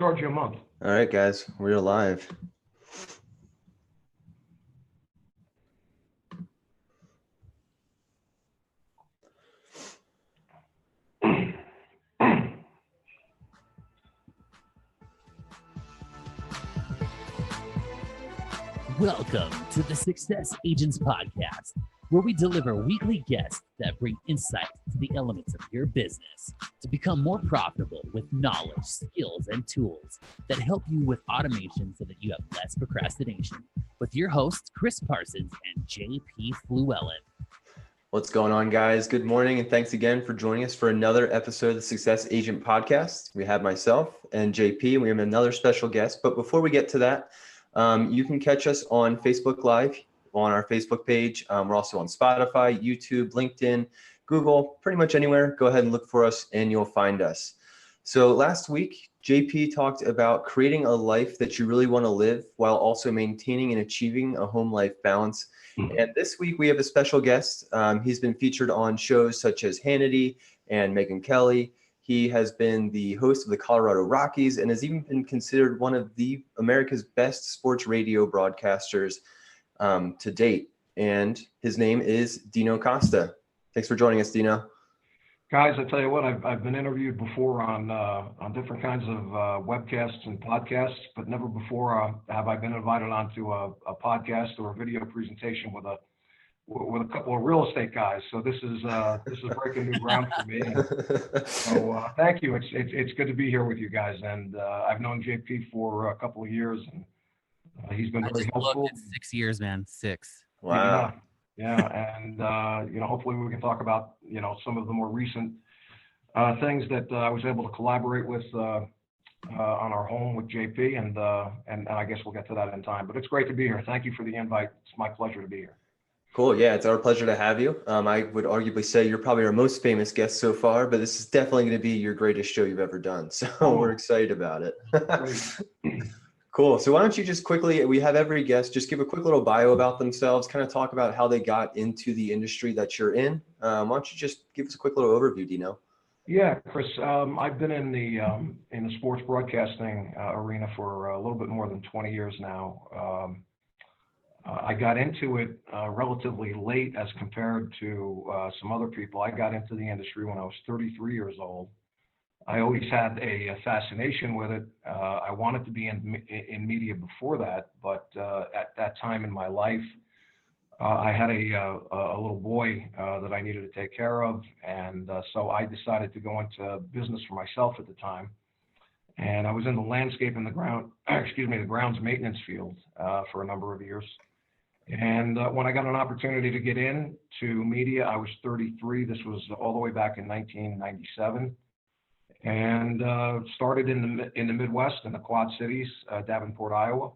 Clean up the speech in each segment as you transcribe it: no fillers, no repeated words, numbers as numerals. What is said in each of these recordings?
charge you a month. All right, guys, we're live. Welcome to the Success Agents Podcast, where we deliver weekly guests that bring insight to the elements of your business to become more profitable with knowledge, skills, and tools that help you with automation so that you have less procrastination. With your hosts, Chris Parsons and JP Fluellen. What's going on, guys? Good morning, and thanks again for joining us for another episode of the Success Agent Podcast. We have myself and JP, and we have another special guest. But before we get to that, you can catch us on Facebook Live on our Facebook page. We're also on Spotify, YouTube, LinkedIn, Google, pretty much anywhere. Go ahead and look for us and you'll find us. So last week, JP talked about creating a life that you really want to live while also maintaining and achieving a home life balance. And this week we have a special guest. He's been featured on shows such as Hannity and Megyn Kelly. He has been the host of the Colorado Rockies and has even been considered one of the America's best sports radio broadcasters to date. And his name is Dino Costa. Thanks for joining us, Dino. Guys, I tell you what, I've been interviewed before on different kinds of webcasts and podcasts, but never before have I been invited onto a podcast or a video presentation with a couple of real estate guys. So this is breaking new ground for me. So thank you. It's good to be here with you guys. And I've known JP for a couple of years, and he's been very helpful. It's 6 years, man. 6. Wow. Yeah. And hopefully we can talk about some of the more recent things that I was able to collaborate with on our home with JP, and I guess we'll get to that in time. But it's great to be here. Thank you for the invite. It's my pleasure to be here. Cool. Yeah, it's our pleasure to have you. I would arguably say you're probably our most famous guest so far, but this is definitely going to be your greatest show you've ever done. So we're excited about it. Cool. So why don't you just quickly, we have every guest just give a quick little bio about themselves, kind of talk about how they got into the industry that you're in. Why don't you just give us a quick little overview, Dino? Yeah, Chris, I've been in the sports broadcasting arena for a little bit more than 20 years now. I got into it relatively late as compared to some other people. I got into the industry when I was 33 years old. I always had a fascination with it. I wanted to be in media before that, but at that time in my life, I had a little boy that I needed to take care of, and so I decided to go into business for myself at the time. And I was in the landscape and the grounds maintenance field for a number of years. And when I got an opportunity to get into media, I was 33. This was all the way back in 1997. And started in the Midwest, in the Quad Cities, Davenport, Iowa,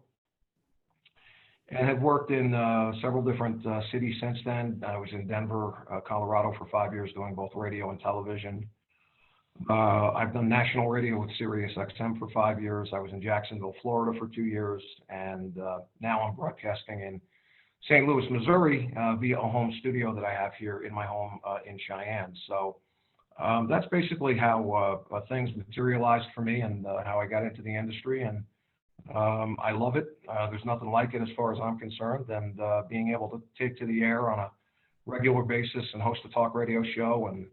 and have worked in several different cities since then. I was in Denver, Colorado for 5 years doing both radio and television. I've done national radio with Sirius XM for 5 years. I was in Jacksonville, Florida for 2 years, and now I'm broadcasting in St. Louis, Missouri via a home studio that I have here in my home in Cheyenne. So that's basically how things materialized for me and how I got into the industry, and I love it. There's nothing like it as far as I'm concerned, and being able to take to the air on a regular basis and host a talk radio show and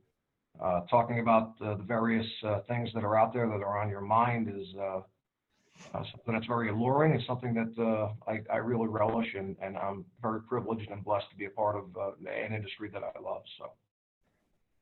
talking about the various things that are out there that are on your mind is something that's very alluring. It's something that I really relish, and I'm very privileged and blessed to be a part of an industry that I love. So.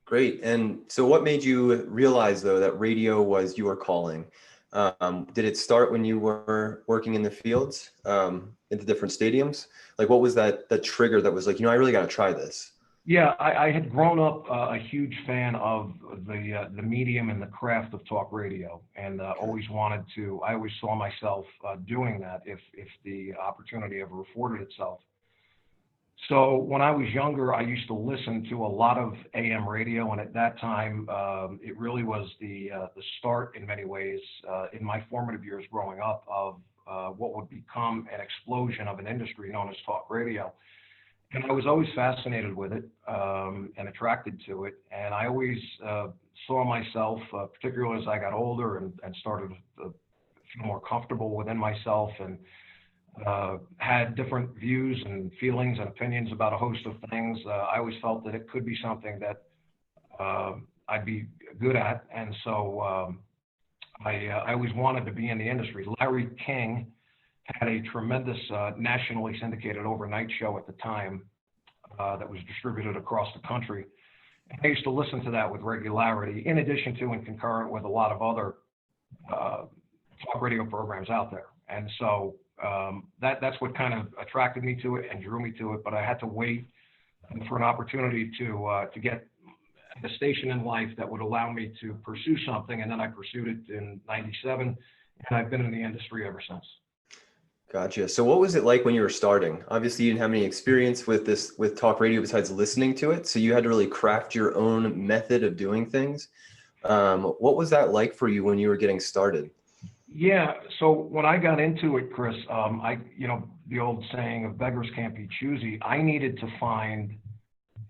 Great. And so what made you realize, though, that radio was your calling? Did it start when you were working in the fields, in the different stadiums? Like, what was that trigger that was like, I really got to try this? Yeah, I had grown up a huge fan of the medium and the craft of talk radio, and I always saw myself doing that if the opportunity ever afforded itself. So when I was younger, I used to listen to a lot of AM radio, and at that time, it really was the start in many ways in my formative years growing up of what would become an explosion of an industry known as talk radio. And I was always fascinated with it and attracted to it. And I always saw myself, particularly as I got older and started more comfortable within myself and had different views and feelings and opinions about a host of things. I always felt that it could be something that I'd be good at. And so I always wanted to be in the industry. Larry King had a tremendous nationally syndicated overnight show at the time that was distributed across the country. And I used to listen to that with regularity, in addition to and concurrent with a lot of other talk radio programs out there. And so that's what kind of attracted me to it and drew me to it. But I had to wait for an opportunity to get a station in life that would allow me to pursue something. And then I pursued it in '97, and I've been in the industry ever since. Gotcha. So what was it like when you were starting? Obviously, you didn't have any experience with talk radio besides listening to it. So you had to really craft your own method of doing things. What was that like for you when you were getting started? Yeah. So when I got into it, Chris, the old saying of beggars can't be choosy. I needed to find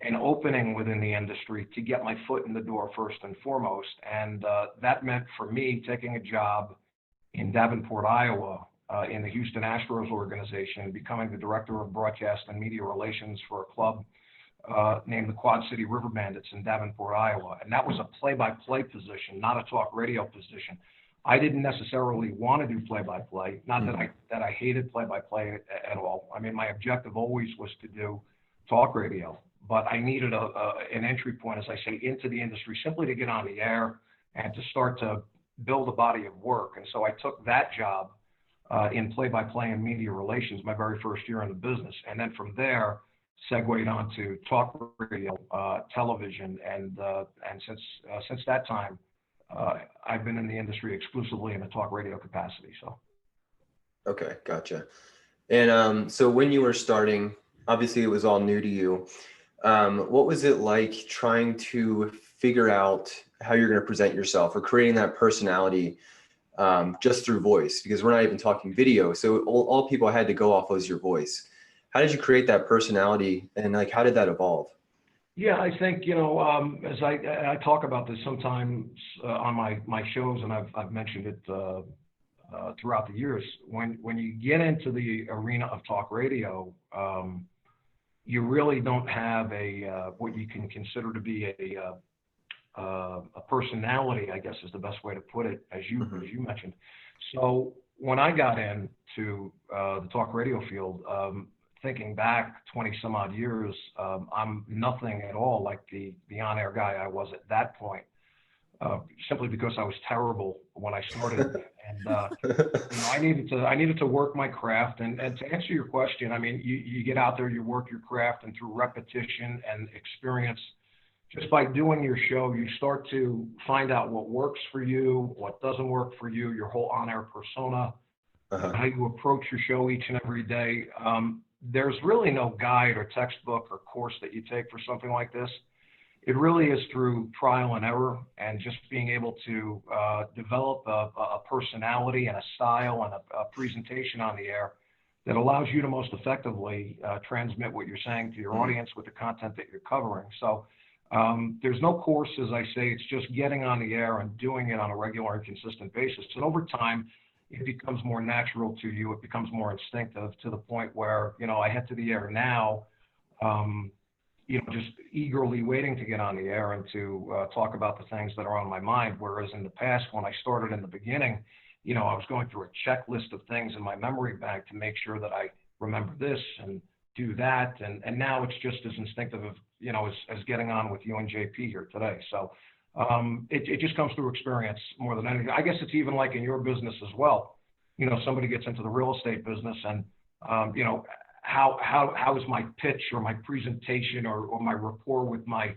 an opening within the industry to get my foot in the door first and foremost. And that meant for me taking a job in Davenport, Iowa, in the Houston Astros organization, becoming the director of broadcast and media relations for a club named the Quad City River Bandits in Davenport, Iowa. And that was a play-by-play position, not a talk radio position. I didn't necessarily want to do play-by-play, not that I hated play-by-play at all. I mean, my objective always was to do talk radio, but I needed an entry point, as I say, into the industry simply to get on the air and to start to build a body of work. And so I took that job in play-by-play and media relations my very first year in the business. And then from there, segued on to talk radio, television, and since that time, I've been in the industry exclusively in a talk radio capacity. So. Okay, gotcha. And so when you were starting, obviously it was all new to you. What was it like trying to figure out how you're going to present yourself or creating that personality just through voice? Because we're not even talking video. So all people had to go off was your voice. How did you create that personality, and like, how did that evolve? Yeah, I think, as I talk about this sometimes on my shows, and I've mentioned it throughout the years, when you get into the arena of talk radio, you really don't have what you can consider to be a personality, I guess is the best way to put it, as you mentioned. So when I got into the talk radio field, thinking back 20 some odd years, I'm nothing at all like the on-air guy I was at that point, simply because I was terrible when I started. And I needed to work my craft. And to answer your question, I mean, you get out there, you work your craft, and through repetition and experience, just by doing your show, you start to find out what works for you, what doesn't work for you, your whole on-air persona, how you approach your show each and every day. There's really no guide or textbook or course that you take for something like this. It really is through trial and error and just being able to develop a personality and a style and a presentation on the air that allows you to most effectively transmit what you're saying to your audience with the content that you're covering. So there's no course, as I say. It's just getting on the air and doing it on a regular and consistent basis. And over time, it becomes more natural to you. It becomes more instinctive, to the point where, I head to the air now, just eagerly waiting to get on the air and to talk about the things that are on my mind. Whereas in the past, when I started in the beginning, I was going through a checklist of things in my memory bank to make sure that I remember this and do that. And now it's just as instinctive as getting on with you and JP here today. So it just comes through experience more than anything. I guess it's even like in your business as well. Somebody gets into the real estate business and, how is my pitch or my presentation or my rapport with my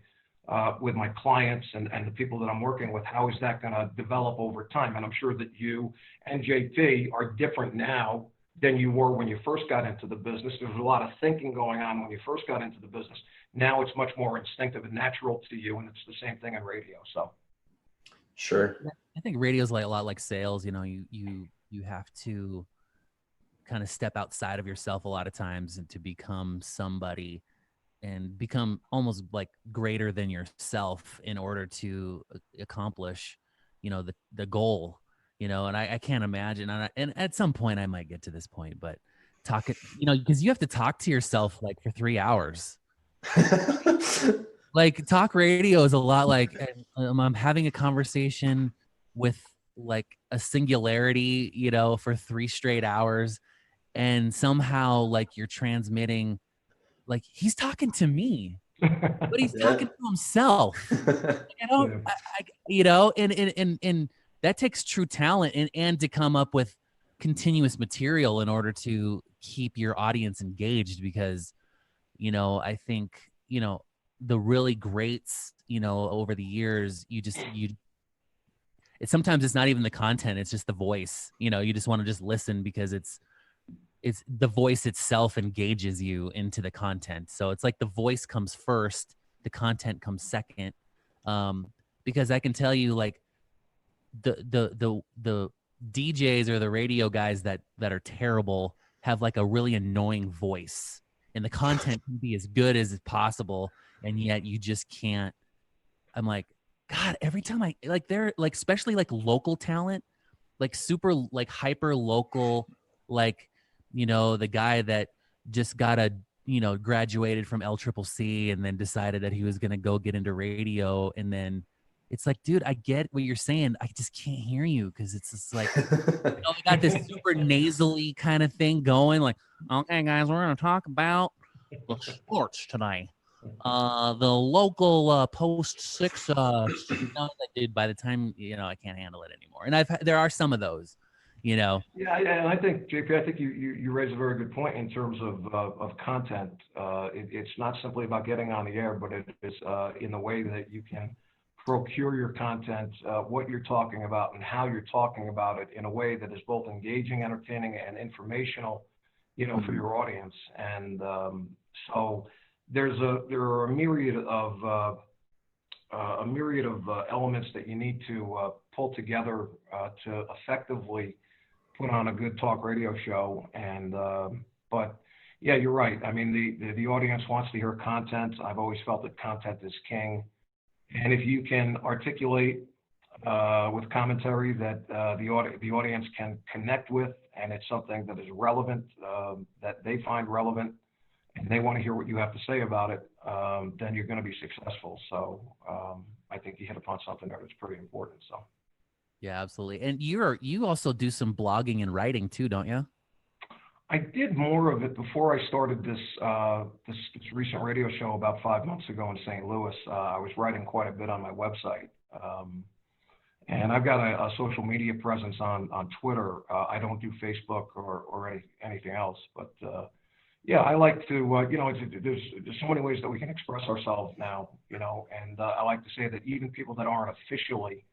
clients and the people that I'm working with, how is that going to develop over time? And I'm sure that you and JP are different now than you were when you first got into the business. There was a lot of thinking going on when you first got into the business. Now it's much more instinctive and natural to you, and it's the same thing in radio. So, sure. I think radio is like a lot like sales. You have to kind of step outside of yourself a lot of times and to become somebody and become almost like greater than yourself in order to accomplish, the goal. and I can't imagine. And at some point I might get to this point, but talking, because you have to talk to yourself like for 3 hours. Like talk radio is a lot like I'm having a conversation with like a singularity, for 3 straight hours. And somehow like you're transmitting, like he's talking to me, but he's talking to himself. I don't, and that takes true talent and to come up with continuous material in order to keep your audience engaged because, I think, the really greats, over the years, sometimes it's not even the content, it's just the voice, you just want to just listen because it's the voice itself engages you into the content. So it's like the voice comes first, the content comes second. Because I can tell you like the DJs or the radio guys that are terrible have like a really annoying voice and the content can be as good as possible. And yet you just can't, I'm like, God, every time I like, they're like, especially like local talent, like super, like hyper local, like, the guy that just graduated from LCCC and then decided that he was going to go get into radio. And then it's like, dude, I get what you're saying. I just can't hear you. Cause it's just like, they got this super nasally kind of thing going like, okay guys, we're going to talk about the sports today. The local post 6, dude, by the time, I can't handle it anymore. And there are some of those, Yeah, and I think, JP, I think you raise a very good point in terms of content. It's not simply about getting on the air, but it is in the way that you can procure your content, what you're talking about, and how you're talking about it in a way that is both engaging, entertaining, and informational, for your audience. And so there are a myriad of elements that you need to pull together to effectively put on a good talk radio show. And but yeah, you're right. I mean, the audience wants to hear content. I've always felt that content is king. And if you can articulate with commentary that the audience can connect with, and it's something that is relevant, that they find relevant, and they want to hear what you have to say about it, then you're going to be successful. So I think you hit upon something there that's pretty important. So. Yeah, absolutely. And you also do some blogging and writing too, don't you? I did more of it before I started this recent radio show about 5 months ago in St. Louis. I was writing quite a bit on my website. And I've got a social media presence on Twitter. I don't do Facebook or anything else, but yeah, I like to, there's so many ways that we can express ourselves now, and I like to say that even people that aren't officially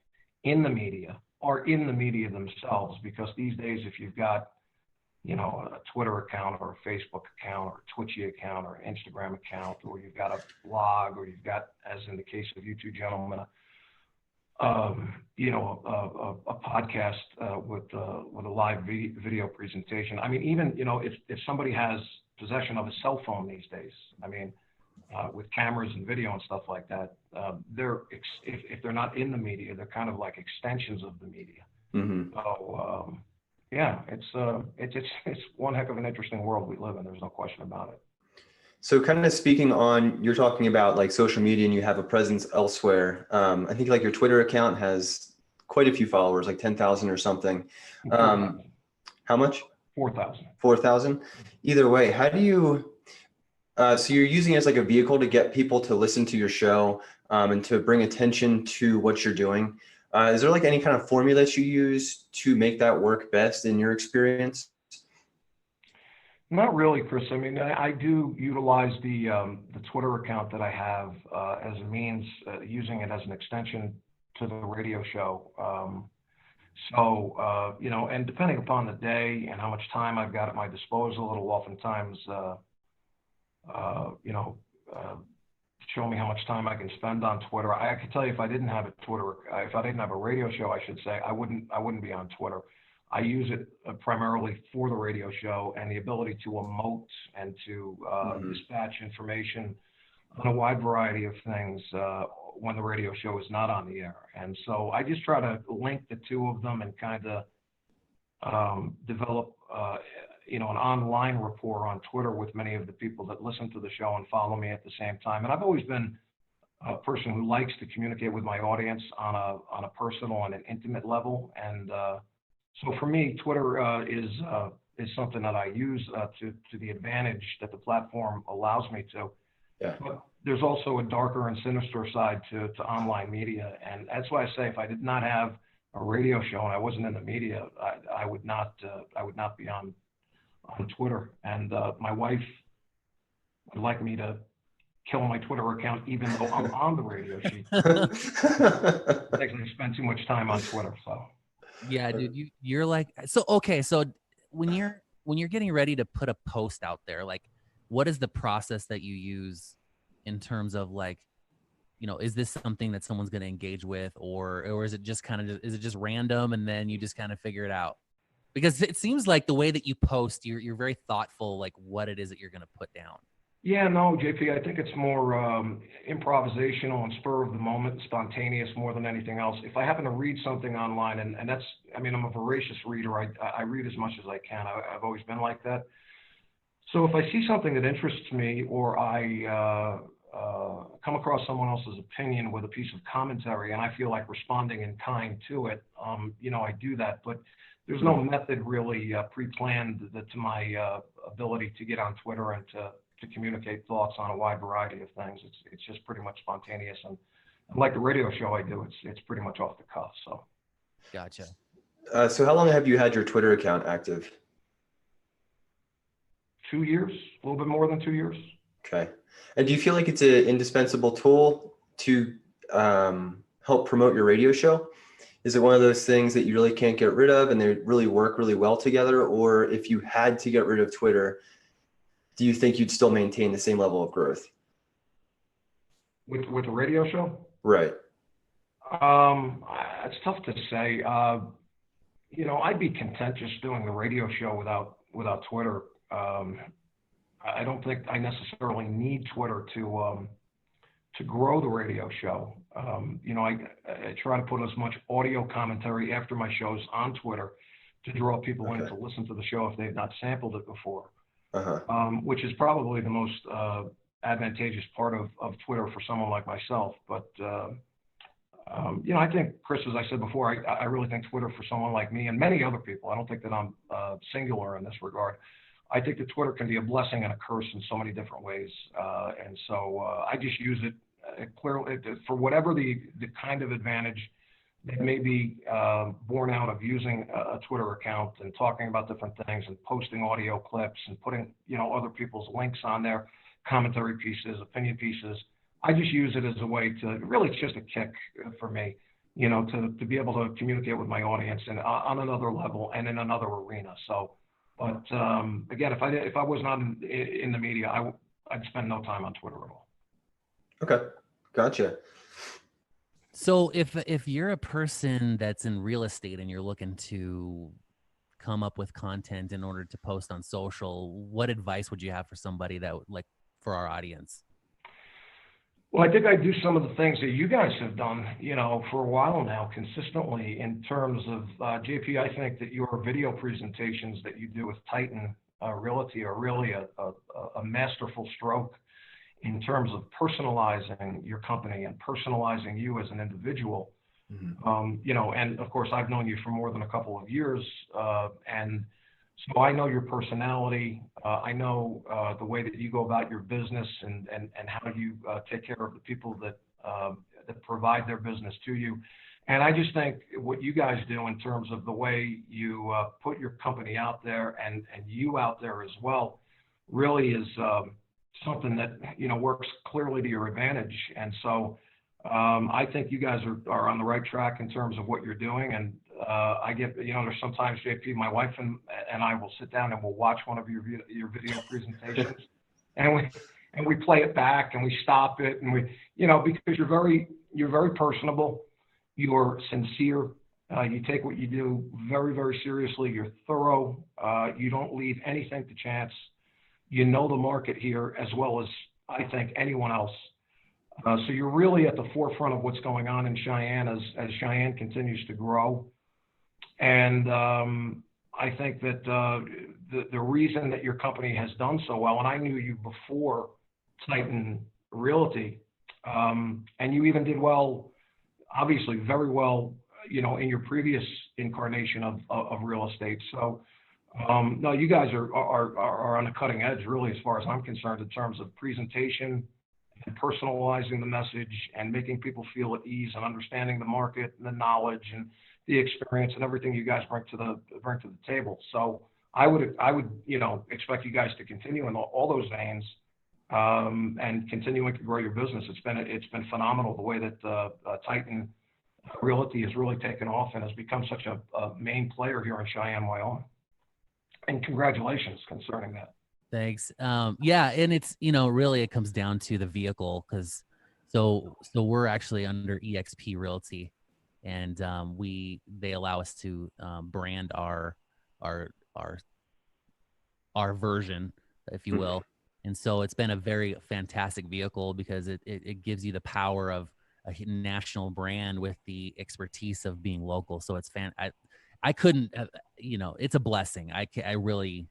in the media are in the media themselves, because these days, if you've got, a Twitter account or a Facebook account or a Twitchy account or an Instagram account, or you've got a blog, or you've got, as in the case of you two gentlemen, a podcast with a live video presentation. I mean, even, if somebody has possession of a cell phone these days, I mean, with cameras and video and stuff like that, if they're not in the media, they're kind of like extensions of the media. Mm-hmm. So yeah, it's one heck of an interesting world we live in. There's no question about it. So kind of speaking on, you're talking about like social media and you have a presence elsewhere. I think like your Twitter account has quite a few followers, like 10,000 or something. 4,000. How much? 4,000. 4,000. Either way, how do you, so you're using it as like a vehicle to get people to listen to your show and to bring attention to what you're doing. Is there like any kind of formula that you use to make that work best in your experience? Not really, Chris. I mean, I do utilize the Twitter account that I have as a means, using it as an extension to the radio show. And depending upon the day and how much time I've got at my disposal, it'll oftentimes, show me how much time I can spend on Twitter. I can tell you, if I didn't have a radio show, I should say, I wouldn't be on Twitter. I use it primarily for the radio show and the ability to emote and to dispatch information on a wide variety of things when the radio show is not on the air. And so I just try to link the two of them and kind of develop, an online rapport on Twitter with many of the people that listen to the show and follow me at the same time. And I've always been a person who likes to communicate with my audience on a personal and an intimate level. And so for me, Twitter is something that I use to the advantage that the platform allows me to. Yeah. But there's also a darker and sinister side to online media. And that's why I say if I did not have a radio show and I wasn't in the media, I would not be on Twitter. And my wife would like me to kill my Twitter account even though I'm on the radio. She thinks I spend too much time on Twitter. So Yeah, dude, you're like, so okay, so when you're getting ready to put a post out there, like what is the process that you use in terms of like, is this something that someone's going to engage with, or is it just is it just random and then you just kind of figure it out? Because it seems like the way that you post, you're very thoughtful, like what it is that you're going to put down. yeah, no, JP, I think it's more improvisational and spur of the moment, spontaneous more than anything else. If I happen to read something online, and that's, I'm a voracious reader. I read as much as I can. I've always been like that. So if I see something that interests me, or I come across someone else's opinion with a piece of commentary, and I feel like responding in kind to it, I do that. But there's no method really pre-planned to my ability to get on Twitter and to communicate thoughts on a wide variety of things. It's just pretty much spontaneous, and like the radio show I do, it's pretty much off the cuff. So. Gotcha. So how long have you had your Twitter account active? 2 years, a little bit more than 2 years. Okay. And do you feel like it's an indispensable tool to help promote your radio show? Is it one of those things that you really can't get rid of and they really work really well together? Or if you had to get rid of Twitter, do you think you'd still maintain the same level of growth? With the radio show? Right. It's tough to say. I'd be content just doing the radio show without Twitter. I don't think I necessarily need Twitter to grow the radio show. I try to put as much audio commentary after my shows on Twitter to draw people in to listen to the show if they've not sampled it before, which is probably the most advantageous part of Twitter for someone like myself. But, I think, Chris, as I said before, I really think Twitter for someone like me and many other people, I don't think that I'm singular in this regard. I think that Twitter can be a blessing and a curse in so many different ways. And so I just use it clearly for whatever the kind of advantage that may be born out of using a Twitter account and talking about different things and posting audio clips and putting, other people's links on there, commentary pieces, opinion pieces. I just use it as a way to, really, it's just a kick for me, to be able to communicate with my audience and on another level and in another arena. So. But again, if I was not in the media, I'd spend no time on Twitter at all. Okay, gotcha. So if you're a person that's in real estate and you're looking to come up with content in order to post on social, what advice would you have for somebody that for our audience? Well, I think I do some of the things that you guys have done, for a while now, consistently, in terms of, JP, I think that your video presentations that you do with Titan Realty are really a masterful stroke in terms of personalizing your company and personalizing you as an individual. And of course, I've known you for more than a couple of years, and so I know your personality. I know the way that you go about your business and how you take care of the people that provide their business to you. And I just think what you guys do in terms of the way you put your company out there and you out there as well really is something that, works clearly to your advantage. And so I think you guys are on the right track in terms of what you're doing. And I get, there's sometimes, JP, my wife and I will sit down and we'll watch one of your video presentations and we play it back and we stop it and we, because you're very personable, you're sincere, you take what you do very, very seriously, you're thorough, you don't leave anything to chance, you know the market here as well as I think, anyone else. So you're really at the forefront of what's going on in Cheyenne as Cheyenne continues to grow. And I think that the reason that your company has done so well, and I knew you before Titan Realty, and you even did well, obviously very well, in your previous incarnation of real estate. So no, you guys are on the cutting edge, really, as far as I'm concerned, in terms of presentation and personalizing the message and making people feel at ease and understanding the market and the knowledge and the experience and everything you guys bring to the table. So I would expect you guys to continue in all those veins and continuing to grow your business. It's been phenomenal the way that Titan Realty has really taken off and has become such a main player here in Cheyenne, Wyoming. And congratulations concerning that. Thanks. Yeah, and it's really it comes down to the vehicle, because so we're actually under EXP Realty, and they allow us to brand our version, if you will. And so it's been a very fantastic vehicle because it gives you the power of a national brand with the expertise of being local. So it's I couldn't, it's a blessing. I really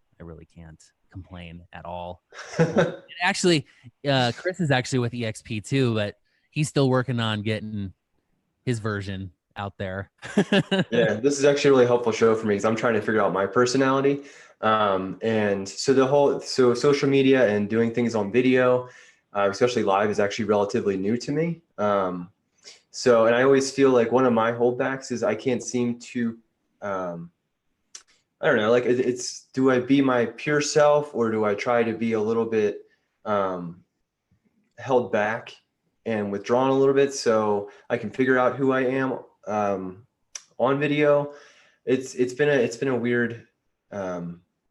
can't complain at all. Actually, Chris is actually with EXP too, but he's still working on getting his version out there. Yeah, this is actually a really helpful show for me because I'm trying to figure out my personality. And so so social media and doing things on video, especially live, is actually relatively new to me. And I always feel like one of my holdbacks is I can't seem to, I don't know, like do I be my pure self, or do I try to be a little bit held back and withdrawn a little bit so I can figure out who I am on video? It's been a weird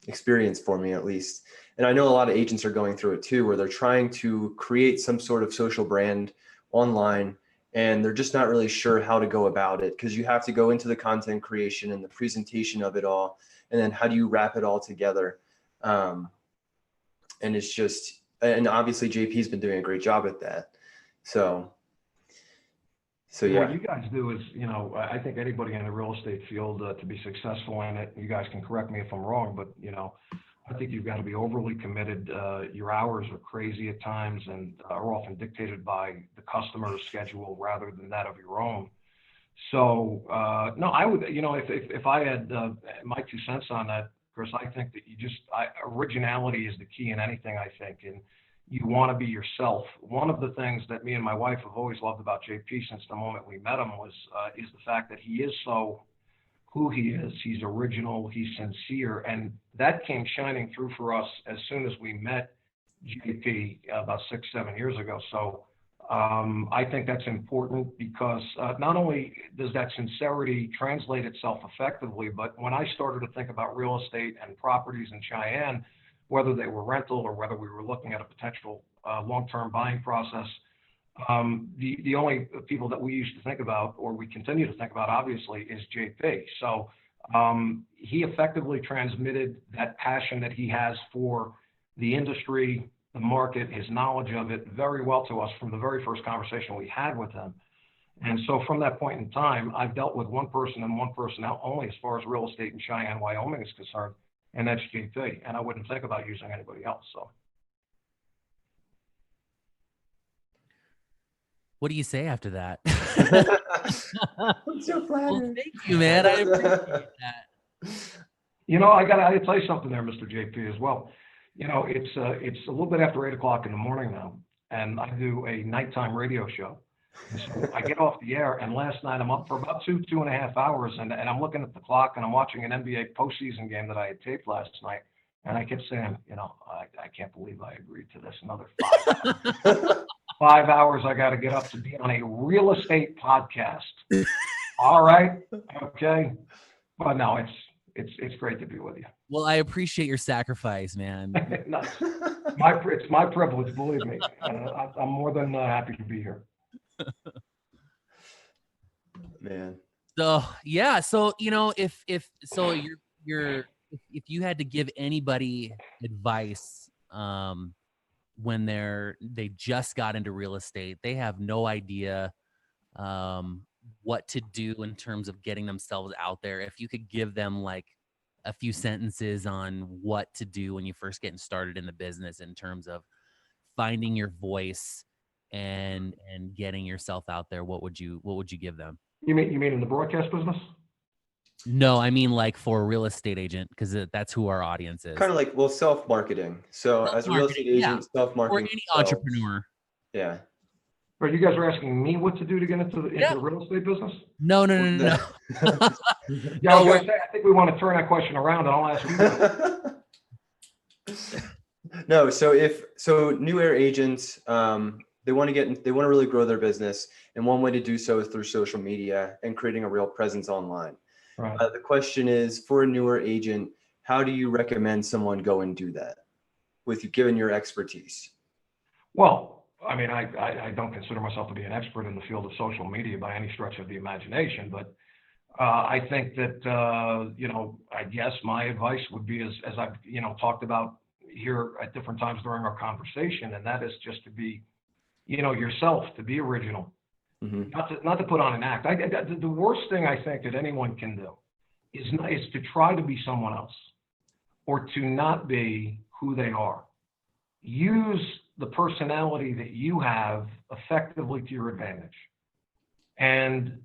experience for me, at least. And I know a lot of agents are going through it too, where they're trying to create some sort of social brand online, and they're just not really sure how to go about it, because you have to go into the content creation and the presentation of it all, and then how do you wrap it all together? And it's just, and obviously JP's been doing a great job at that. So yeah. What you guys do is, I think anybody in the real estate field to be successful in it, you guys can correct me if I'm wrong, but I think you've got to be overly committed. Your hours are crazy at times and are often dictated by the customer's schedule rather than that of your own. So no, I would, if I had my 2 cents on that, Chris, I think that originality is the key in anything, I think, and you want to be yourself. One of the things that me and my wife have always loved about JP since the moment we met him is the fact that he is so who he is. He's original, he's sincere, and that came shining through for us as soon as we met JP about 6-7 years ago. So I think that's important because not only does that sincerity translate itself effectively, but when I started to think about real estate and properties in Cheyenne, whether they were rental or whether we were looking at a potential long-term buying process, the only people that we used to think about, or we continue to think about, obviously, is JP. So he effectively transmitted that passion that he has for the industry, the market, his knowledge of it very well to us from the very first conversation we had with him. And so from that point in time, I've dealt with one person and one person only as far as real estate in Cheyenne, Wyoming is concerned, and that's JP. And I wouldn't think about using anybody else. So. What do you say after that? I'm so flattered. Well, thank you, man. I appreciate that. I got to tell you something there, Mr. JP, as well. It's a little bit after 8 o'clock in the morning now, and I do a nighttime radio show. And so I get off the air, and last night I'm up for about 2.5 hours, and I'm looking at the clock, and I'm watching an NBA postseason game that I had taped last night, and I kept saying, I can't believe I agreed to this. Another 5 hours. 5 hours I got to get up to be on a real estate podcast. All right, okay, but no, it's great to be with you. Well, I appreciate your sacrifice, man. It's my privilege, believe me. I'm more than happy to be here. Man. So yeah, so if you had to give anybody advice, when they just got into real estate, they have no idea what to do in terms of getting themselves out there. If you could give them like a few sentences on what to do when you first getting started in the business in terms of finding your voice and getting yourself out there, what would you give them? You mean in the broadcast business? No, I mean like for a real estate agent, because that's who our audience is. Kind of like, well, self-marketing. So as a real estate agent, Or self-marketing. any themselves. entrepreneur. Yeah. Or you guys are asking me what to do to get into the real estate business? No. No. Yeah, I was gonna say, I think we want to turn that question around, and I'll ask you. No, so new air agents, they want to really grow their business, and one way to do so is through social media and creating a real presence online. Right. The question is, for a newer agent, how do you recommend someone go and do that given your expertise? Well, I mean, I don't consider myself to be an expert in the field of social media by any stretch of the imagination, but I think that, I guess my advice would be, as I've, talked about here at different times during our conversation, and that is just to be, yourself, to be original, Mm-hmm. not to put on an act. The worst thing I think that anyone can do is to try to be someone else or to not be who they are. Use the personality that you have effectively to your advantage, and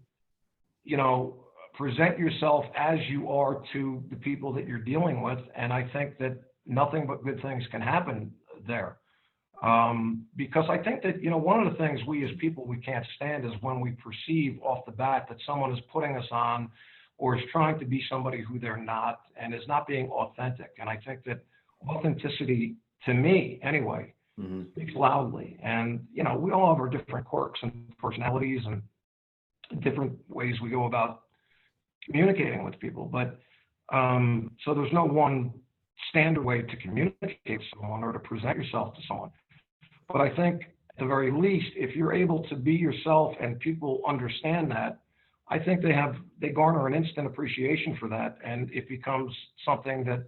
present yourself as you are to the people that you're dealing with. And I think that nothing but good things can happen there. Because I think that, one of the things we as people, we can't stand is when we perceive off the bat that someone is putting us on or is trying to be somebody who they're not and is not being authentic. And I think that authenticity, to me anyway, Mm-hmm. speaks loudly. And, we all have our different quirks and personalities and different ways we go about communicating with people. But so there's no one standard way to communicate with someone or to present yourself to someone. But I think at the very least, if you're able to be yourself and people understand that, I think they garner an instant appreciation for that. And it becomes something that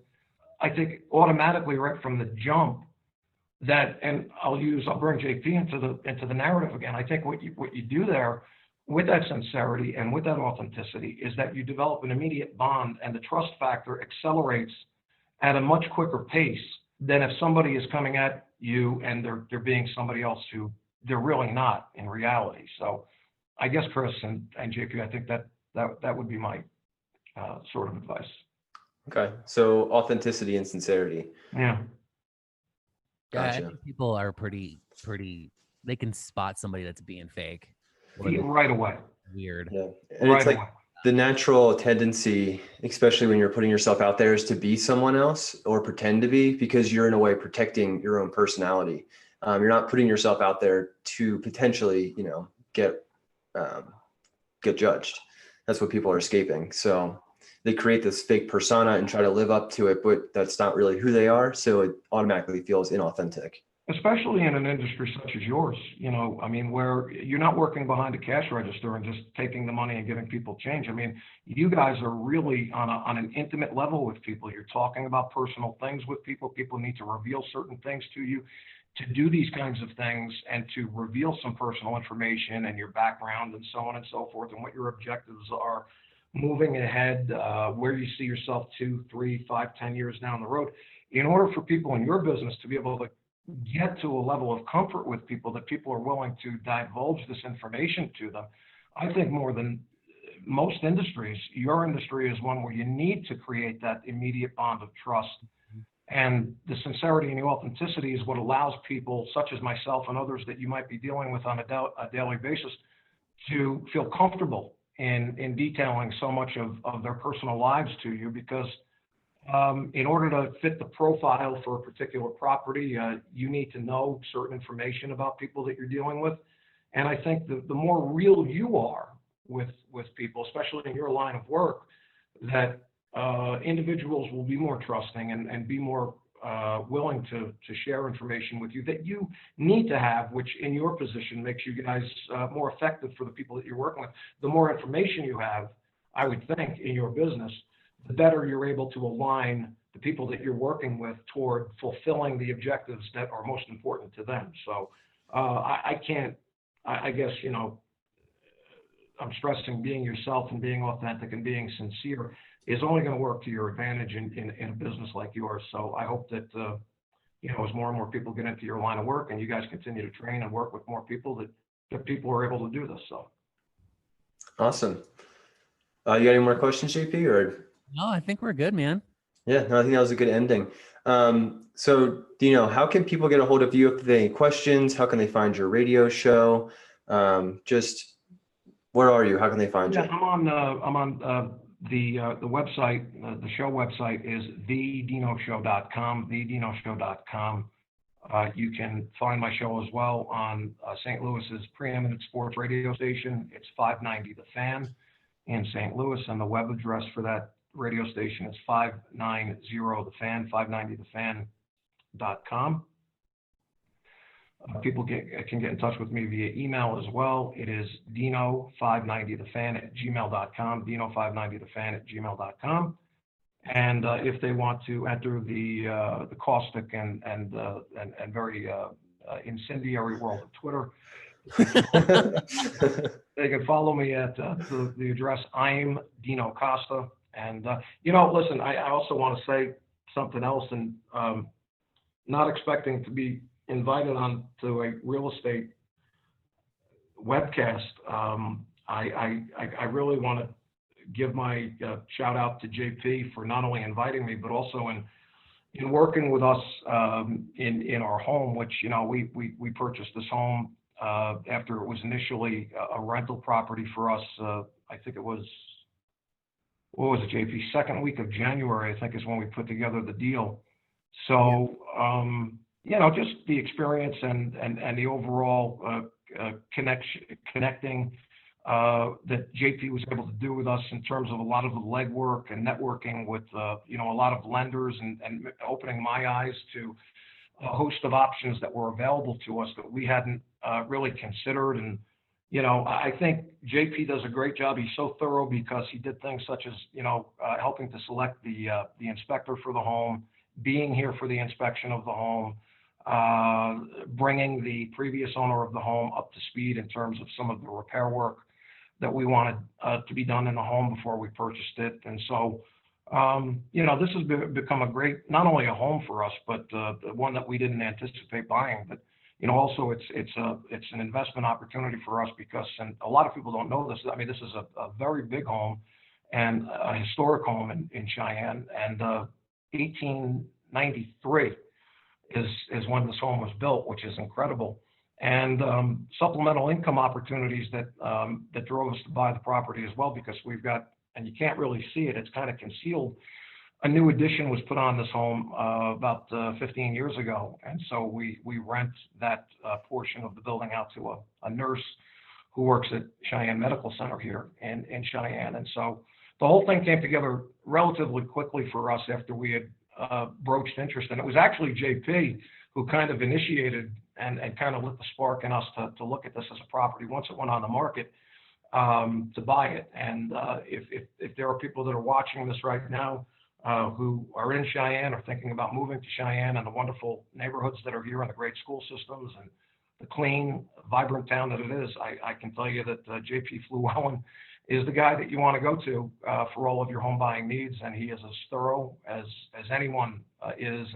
I think automatically right from the jump that, and I'll bring JP into the narrative again. I think what you do there with that sincerity and with that authenticity is that you develop an immediate bond, and the trust factor accelerates at a much quicker pace than if somebody is coming at you and they're being somebody else who they're really not in reality. So I guess Chris and JP, I think that would be my sort of advice. Okay. So authenticity and sincerity. Yeah. Yeah, Gotcha. I think people are pretty. They can spot somebody that's being fake. Or Right away. weird. Yeah. And Right it's like away. the natural tendency, especially when you're putting yourself out there, is to be someone else or pretend to be, because you're in a way protecting your own personality. You're not putting yourself out there to potentially, get judged. That's what people are escaping. So they create this fake persona and try to live up to it, but that's not really who they are. So it automatically feels inauthentic. Especially in an industry such as yours, where you're not working behind a cash register and just taking the money and giving people change. I mean, you guys are really on an intimate level with people. You're talking about personal things with people. People need to reveal certain things to you. To do these kinds of things and to reveal some personal information and your background and so on and so forth, and what your objectives are moving ahead, where you see yourself 2, 3, 5, 10 years down the road. In order for people in your business to be able to get to a level of comfort with people, that people are willing to divulge this information to them, I think more than most industries, your industry is one where you need to create that immediate bond of trust. And the sincerity and the authenticity is what allows people such as myself and others that you might be dealing with on a daily basis to feel comfortable in detailing so much of their personal lives to you, because in order to fit the profile for a particular property, you need to know certain information about people that you're dealing with. And I think the more real you are with people, especially in your line of work, that individuals will be more trusting and be more willing to share information with you that you need to have, which in your position makes you guys more effective for the people that you're working with. The more information you have, I would think, in your business, the better you're able to align the people that you're working with toward fulfilling the objectives that are most important to them. So I guess, I'm stressing being yourself and being authentic and being sincere is only going to work to your advantage in a business like yours. So I hope that, as more and more people get into your line of work and you guys continue to train and work with more people, that people are able to do this. So. Awesome. You got any more questions, JP, or? No, I think we're good, man. Yeah, no, I think that was a good ending. So Dino, how can people get a hold of you if they have any questions? How can they find your radio show? Just where are you? How can they find you? I'm on the website. The show website is thedinoshow.com. Thedinoshow.com. You can find my show as well on St. Louis's preeminent sports radio station. It's 590 The Fan in St. Louis, and the web address for that radio station is 590 The Fan, 590thefan.com. People can get in touch with me via email as well. It is dino590thefan@gmail.com, dino590thefan@gmail.com. And if they want to enter the caustic and very incendiary world of Twitter, they can follow me at the address I'm Dino Costa. And listen, I also want to say something else, and not expecting to be invited on to a real estate webcast. I really want to give my shout out to JP for not only inviting me, but also in working with us in our home, which, we purchased this home after it was initially a rental property for us. I think it was, what was it, JP? Second week of January, I think, is when we put together the deal. So, just the experience and the overall connecting that JP was able to do with us in terms of a lot of the legwork and networking with, a lot of lenders and opening my eyes to a host of options that were available to us that we hadn't really considered. And, I think JP does a great job. He's so thorough because he did things such as, helping to select the inspector for the home, being here for the inspection of the home, bringing the previous owner of the home up to speed in terms of some of the repair work that we wanted to be done in the home before we purchased it. And so, this has become a great, not only a home for us, but one that we didn't anticipate buying. But, also it's an investment opportunity for us because, and a lot of people don't know this, I mean, this is a very big home and a historic home in Cheyenne. And 1893 is when this home was built, which is incredible. And supplemental income opportunities that drove us to buy the property as well, because we've got, and you can't really see it, it's kind of concealed. A new addition was put on this home about 15 years ago. And so we rent that portion of the building out to a nurse who works at Cheyenne Medical Center here in Cheyenne. And so the whole thing came together relatively quickly for us after we had broached interest. And it was actually JP who kind of initiated and kind of lit the spark in us to look at this as a property once it went on the market, to buy it. And if there are people that are watching this right now who are in Cheyenne or thinking about moving to Cheyenne and the wonderful neighborhoods that are here and the great school systems and the clean, vibrant town that it is, I can tell you that JP Fluellen is the guy that you want to go to for all of your home buying needs. And he is as thorough as anyone is.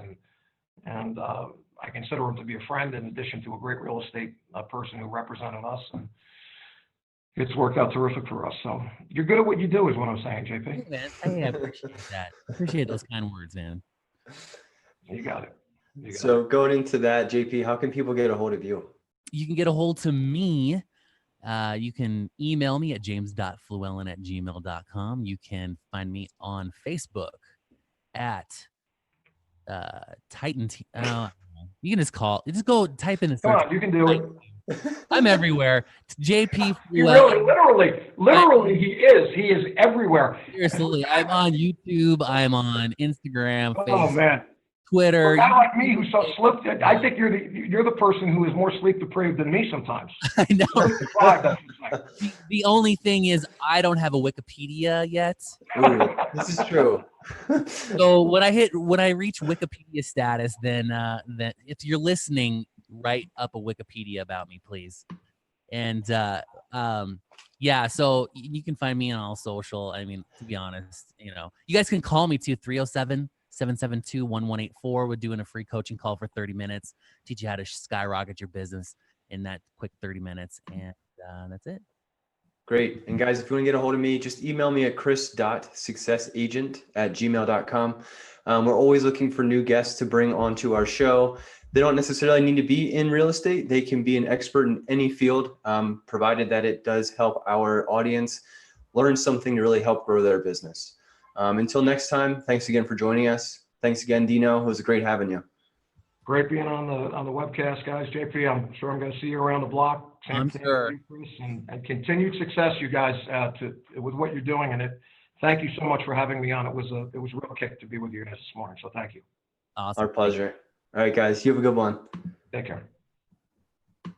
And I consider him to be a friend in addition to a great real estate person who represented us. And it's worked out terrific for us. So you're good at what you do is what I'm saying, JP. Hey, man, I appreciate that. Appreciate those kind words, man. You got it. So going into that, JP, how can people get a hold of you? You can get a hold to me. You can email me at james.fluellen@gmail.com. You can find me on Facebook at Titan. You can just go type in the search. Come on, you can do it. I'm everywhere. JP He Fluellen. literally, he is everywhere. Seriously, I'm on YouTube. I'm on Instagram, Facebook, Oh man, Twitter. For a guy like me who's so sleep, I think you're the person who is more sleep deprived than me sometimes. I know. Sleep deprived, I should say. The only thing is I don't have a Wikipedia yet. Ooh, this is true. So when I reach Wikipedia status, then if you're listening, write up a Wikipedia about me, please. And yeah, so you can find me on all social. I mean, to be honest, you guys can call me too, 307-772-1184. We're doing a free coaching call for 30 minutes, teach you how to skyrocket your business in that quick 30 minutes. And that's it. Great. And guys, if you want to get a hold of me, just email me at chris.successagent@gmail.com. We're always looking for new guests to bring onto our show. They don't necessarily need to be in real estate. They can be an expert in any field, provided that it does help our audience learn something to really help grow their business. Until next time, thanks again for joining us. Thanks again, Dino. It was great having you. Great being on the webcast, guys. JP, I'm sure I'm going to see you around the block. I'm sure. And continued success, you guys, with what you're doing. And thank you so much for having me on. It was a real kick to be with you guys this morning. So thank you. Awesome. Our pleasure. All right, guys. You have a good one. Take care.